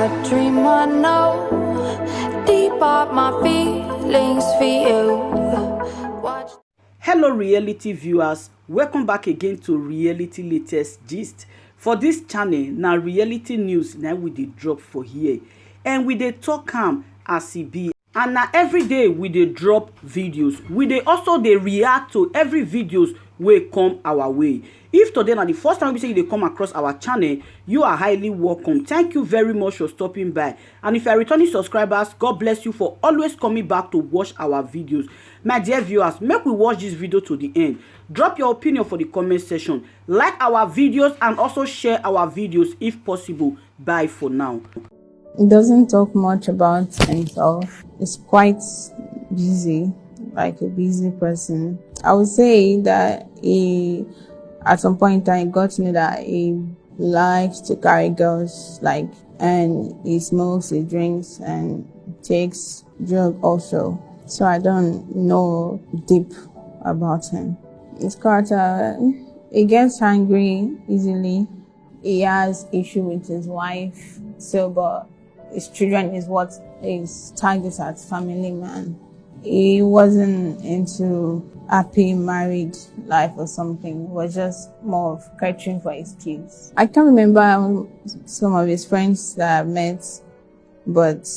a dreamer, no. Deep up my feelings for you. Watch. Hello reality viewers, welcome back again to reality latest gist. For this channel, now reality news now we dey drop for here, and we dey talk am as e be. And now every day we dey drop videos. We dey also dey react to every videos wey come our way. If today na the first time we say you dey come across our channel, you are highly welcome. Thank you very much for stopping by. And if you are returning subscribers, God bless you for always coming back to watch our videos. My dear viewers, make we watch this video to the end. Drop your opinion for the comment section. Like our videos and also share our videos if possible. Bye for now. He doesn't talk much about himself. He's quite busy, like a busy person. I would say that at some point in time, he got to know that he likes to carry girls, and he smokes, he drinks, and takes drugs also. So I don't know deep about him. His character, he gets angry easily. He has issue with his wife, but his children is what is targeted as family man. He wasn't into happy married life or something. It was just more of catering for his kids. I can't remember some of his friends that I met, but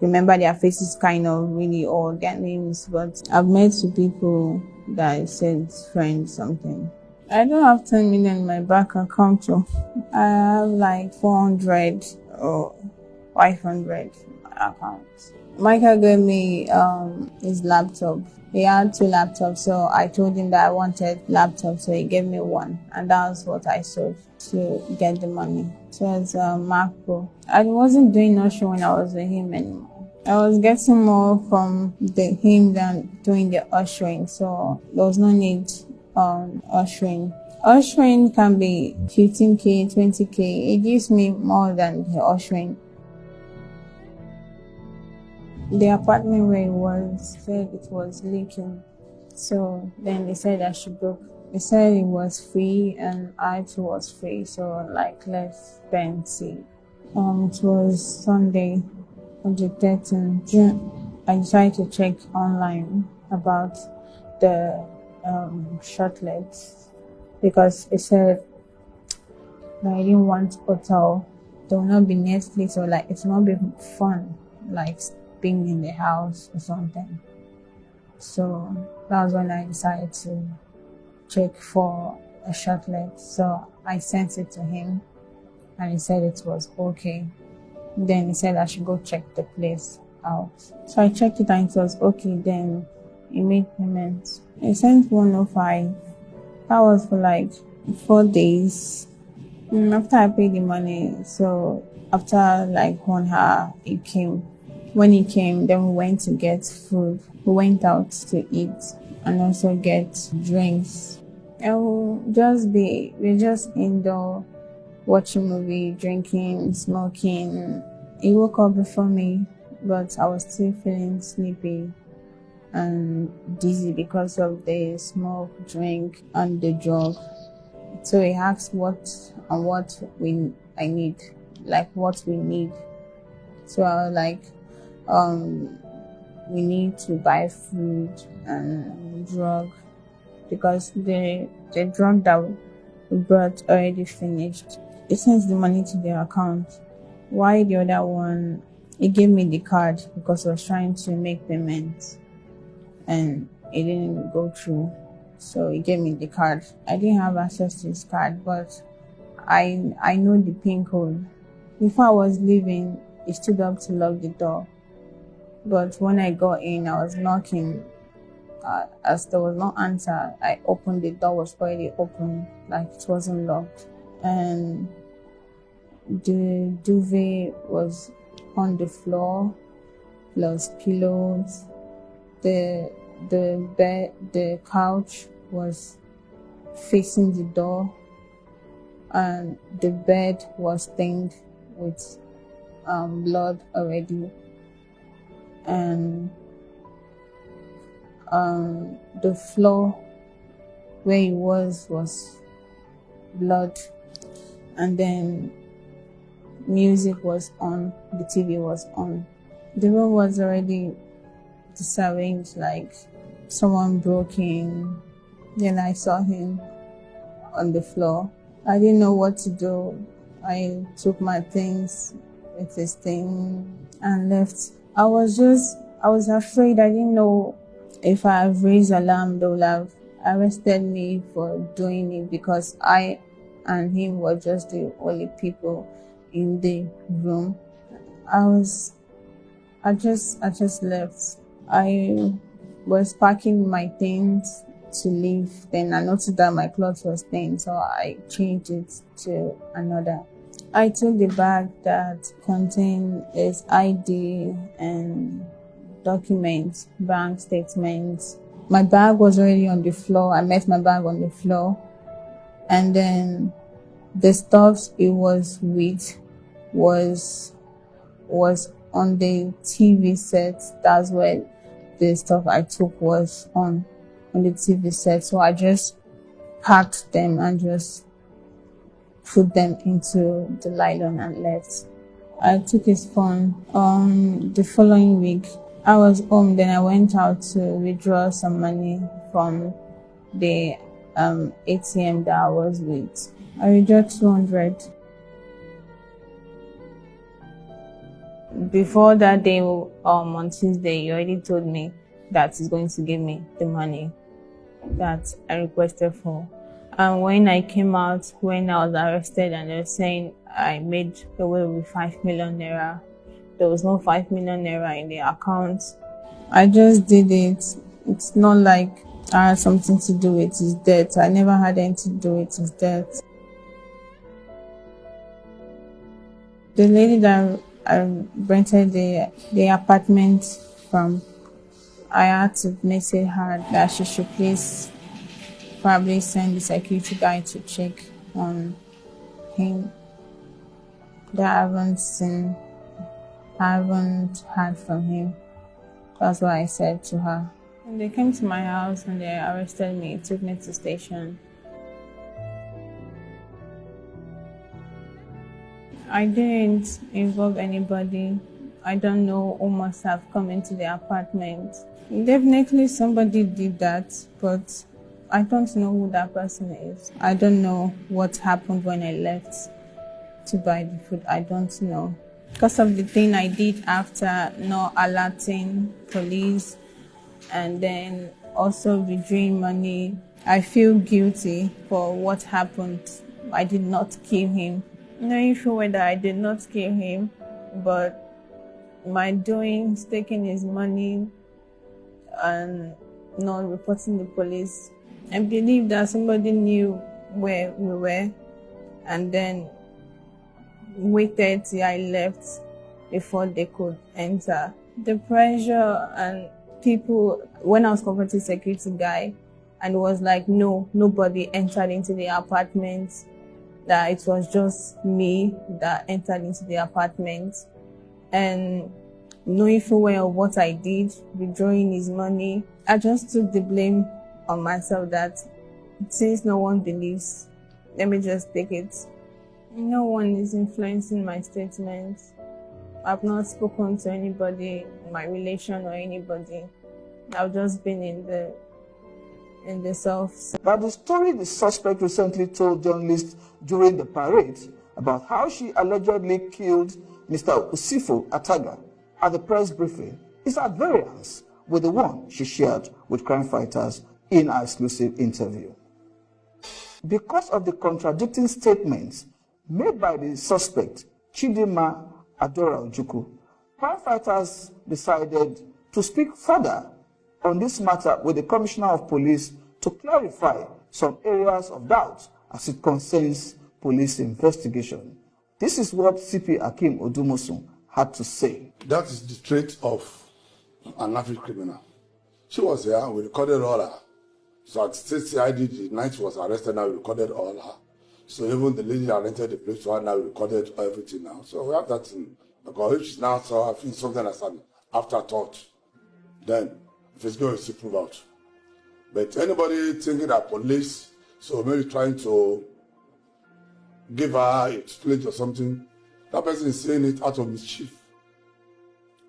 remember their faces kind of really, or their names, but I've met two people that I said friends something. I don't have 10 million in my bank account, so I have 400 or 500 accounts. Michael gave me his laptop. He had 2 laptops, so I told him that I wanted laptops, so he gave me one, and that was what I sold to get the money. So it's a Mac Pro. I wasn't doing ushering when I was with him anymore. I was getting more from him than doing the ushering, so there was no need on ushering. Ushering can be 15k, 20k. It gives me more than the ushering. The apartment where it was said it was leaking, so then they said I should book. They said it was free and I too was free, so let's fancy. It was Sunday on the 13th June. I decided to check online about the shortlets because it said that I didn't want hotel. There will not be Netflix, or it will not be fun being in the house or something. So that was when I decided to check for a shortlet. So I sent it to him and he said it was okay. Then he said I should go check the place out. So I checked it and it was okay. Then he made payments. He sent 105. That was for 4 days. After I paid the money, so after 1 hour, he came. When he came, then we went to get food. We went out to eat and also get drinks. And we're just indoor, watching movie, drinking, smoking. He woke up before me, but I was still feeling sleepy and dizzy because of the smoke, drink, and the drug. So he asked what I need, what we need. So I was we need to buy food and drug because the drug that we brought already finished. He sent the money to their account. Why the other one, he gave me the card because I was trying to make payments and it didn't go through. So he gave me the card. I didn't have access to his card, but I know the PIN code. Before I was leaving, he stood up to lock the door. But when I got in, I was knocking. As there was no answer, I opened the door, was already open, it wasn't locked. And the duvet was on the floor, plus pillows. The bed, the couch was facing the door, and the bed was stained with blood already. And the floor where he was blood, and then music was on, the TV was on. The room was already disarranged, like someone broke in. Then I saw him on the floor. I didn't know what to do. I took my things with his thing and left. I was afraid. I didn't know if I have raised alarm, they would have arrested me for doing it, because I and him were just the only people in the room. I just left. I was packing my things to leave. Then I noticed that my clothes was stained, so I changed it to another. I took the bag that contained his ID and documents, bank statements. My bag was already on the floor. I left my bag on the floor. And then the stuff it was with was on the TV set. That's where the stuff I took was on the TV set. So I just packed them and just put them into the nylon and left. I took his phone. The following week, I was home. Then I went out to withdraw some money from the ATM that I was with. I withdrew 200. Before that day, on Tuesday, he already told me that he's going to give me the money that I requested for. And when I came out, when I was arrested, and they were saying I made away with 5 million naira, there was no 5 million naira in the account. I just did it. It's not like I had something to do with his death. I never had anything to do with his death. The lady that I rented the apartment from, I had to message her that she should please probably send the security guy to check on him. That I haven't heard from him. That's what I said to her. And they came to my house and they arrested me, took me to station. I didn't involve anybody. I don't know who must have come into the apartment. Definitely somebody did that, but I don't know who that person is. I don't know what happened when I left to buy the food. I don't know. Because of the thing I did after not alerting police and then also withdrawing money, I feel guilty for what happened. I did not kill him. Knowing for whether I did not kill him, but my doings, taking his money and not reporting the police, I believe that somebody knew where we were and then waited till I left before they could enter. The pressure and people, when I was confronting the security guy, and it was like, no, nobody entered into the apartment, that it was just me that entered into the apartment. And knowing full well what I did, withdrawing his money, I just took the blame on myself that since no one believes, let me just take it. No one is influencing my statements. I've not spoken to anybody in my relation or anybody. I've just been in the self. But the story the suspect recently told journalists during the parade about how she allegedly killed Mr. Usifo Ataga at the press briefing is at variance with the one she shared with crime fighters in our exclusive interview. Because of the contradicting statements made by the suspect, Chidinma Adora Ojukwu, crime fighters decided to speak further on this matter with the Commissioner of Police to clarify some areas of doubt as it concerns police investigation. This is what CP Akim Odumosun had to say. That is the trait of an average criminal. She was there, we recorded all her. So at CID, the night she was arrested, now we recorded all her. So even the lady that rented the place to her, now we recorded everything now. So we have that thing. Because if she's now saw, I think something as an afterthought, then if it's going to prove out. But anybody thinking that police, so maybe trying to give her a split or something, That person is saying it out of mischief.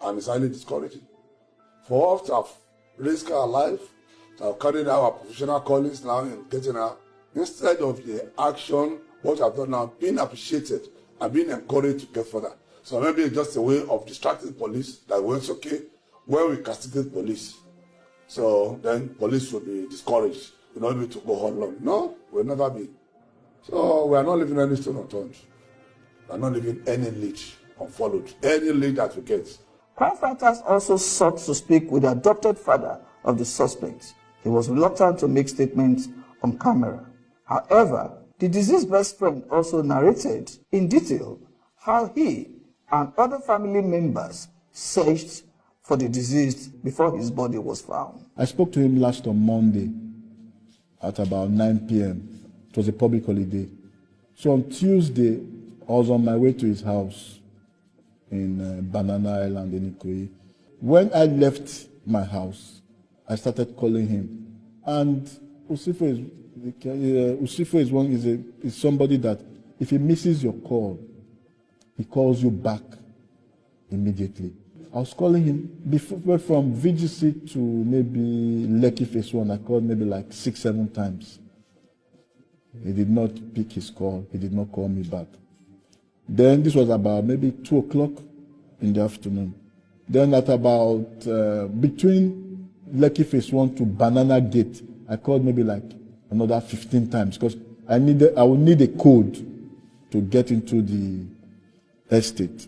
And it's highly discouraging. For us to have risked our life, to have carried out our professional callings now and getting out, instead of the action, what I've done now, being appreciated and being encouraged to get further. So maybe it's just a way of distracting police that when it's okay, when we castigate police, so then police will be discouraged. We'll not be able to go on long. No, we'll never be. So we are not leaving any stone unturned. We are not leaving any lead unfollowed. Any lead that we get. Crime fighters also sought to speak with the adopted father of the suspect. He was reluctant to make statements on camera. However, the deceased best friend also narrated in detail how he and other family members searched for the deceased before his body was found. I spoke to him last on Monday at about 9 p.m. It was a public holiday. So on Tuesday, I was on my way to his house in Banana Island in Èxpøś. When I left my house, I started calling him. And Usifo is somebody that if he misses your call, he calls you back immediately. I was calling him before, from VGC to maybe Lekki Phase 1. I called maybe like 6-7 times. He did not pick his call. He did not call me back. Then this was about maybe 2 o'clock in the afternoon. Then at about between Lekki Phase 1 to Banana Gate, I called maybe like another 15 times because I would need a code to get into the estate.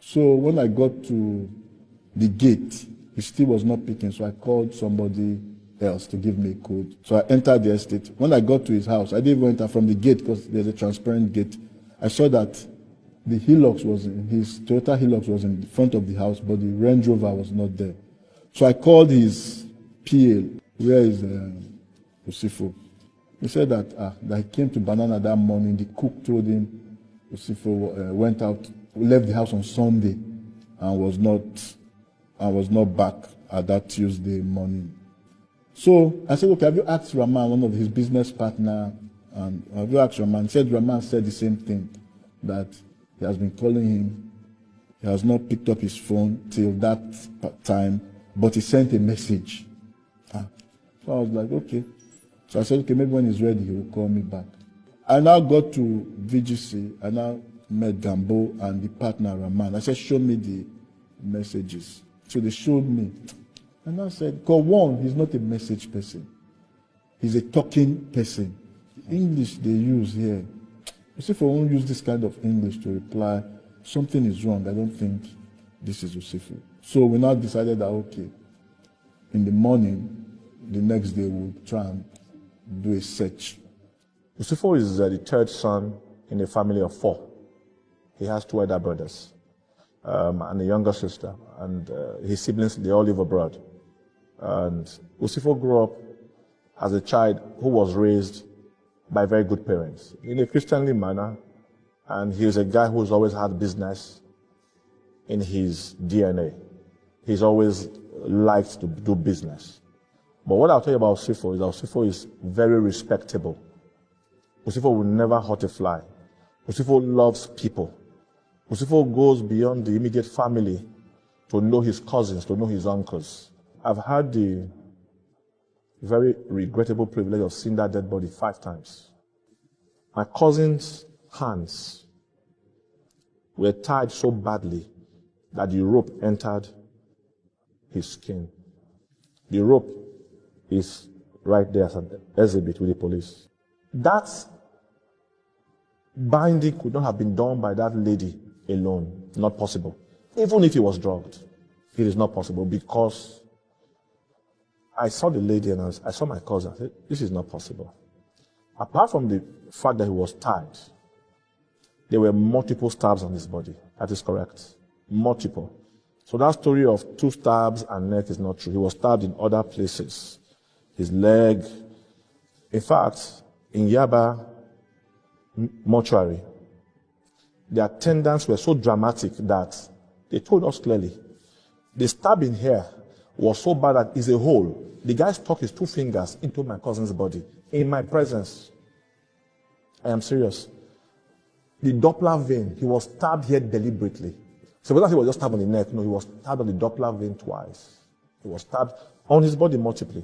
So when I got to the gate, he still was not picking, so I called somebody else to give me a code. So I entered the estate. When I got to his house, I didn't even enter from the gate because there's a transparent gate. I saw that the Hilux his Toyota Hilux was in front of the house, but the Range Rover was not there. So I called his PA, where is Usifo? He said that he came to Banana that morning. The cook told him Usifo went out, left the house on Sunday, and was not back at that Tuesday morning. So I said, okay, have you asked Rahman, one of his business partner, and have you asked Rahman? He said Rahman said the same thing, that he has been calling him. He has not picked up his phone till that time, but he sent a message. So I was like, okay. So I said, okay, maybe when he's ready, he will call me back. I now got to VGC. I now met Gambo and the partner, Rahman. I said, show me the messages. So they showed me. And I said, because one, he's not a message person. He's a talking person. The English they use here, Usifo won't use this kind of English to reply, something is wrong, I don't think this is Usifo. So we now decided that, okay, in the morning, the next day we'll try and do a search. Usifo is the third son in a family of 4. He has 2 elder brothers and a younger sister, and his siblings, they all live abroad. And Usifo grew up as a child who was raised by very good parents in a Christianly manner, and he is a guy who's always had business in his DNA. He's always liked to do business. But what I'll tell you about Usifo is that Usifo is very respectable. Usifo will never hurt a fly. Usifo loves people. Usifo goes beyond the immediate family to know his cousins, to know his uncles. I've had the very regrettable privilege of seeing that dead body 5 times. My cousin's hands were tied so badly that the rope entered his skin. The rope is right there as an exhibit with the police. That binding could not have been done by that lady alone. Not possible. Even if he was drugged, it is not possible, because I saw the lady and I saw my cousin. I said, this is not possible. Apart from the fact that he was tied, there were multiple stabs on his body. That is correct. Multiple. So that story of 2 stabs and neck is not true. He was stabbed in other places. His leg. In fact, in Yaba mortuary, the attendants were so dramatic that they told us clearly, the stabbing here was so bad that it's a hole. The guy stuck his 2 fingers into my cousin's body in my presence. I am serious. the Doppler vein. He was stabbed here deliberately. So whether he was just stabbed on the neck, no, he was stabbed on the Doppler vein twice. He was stabbed on his body multiply.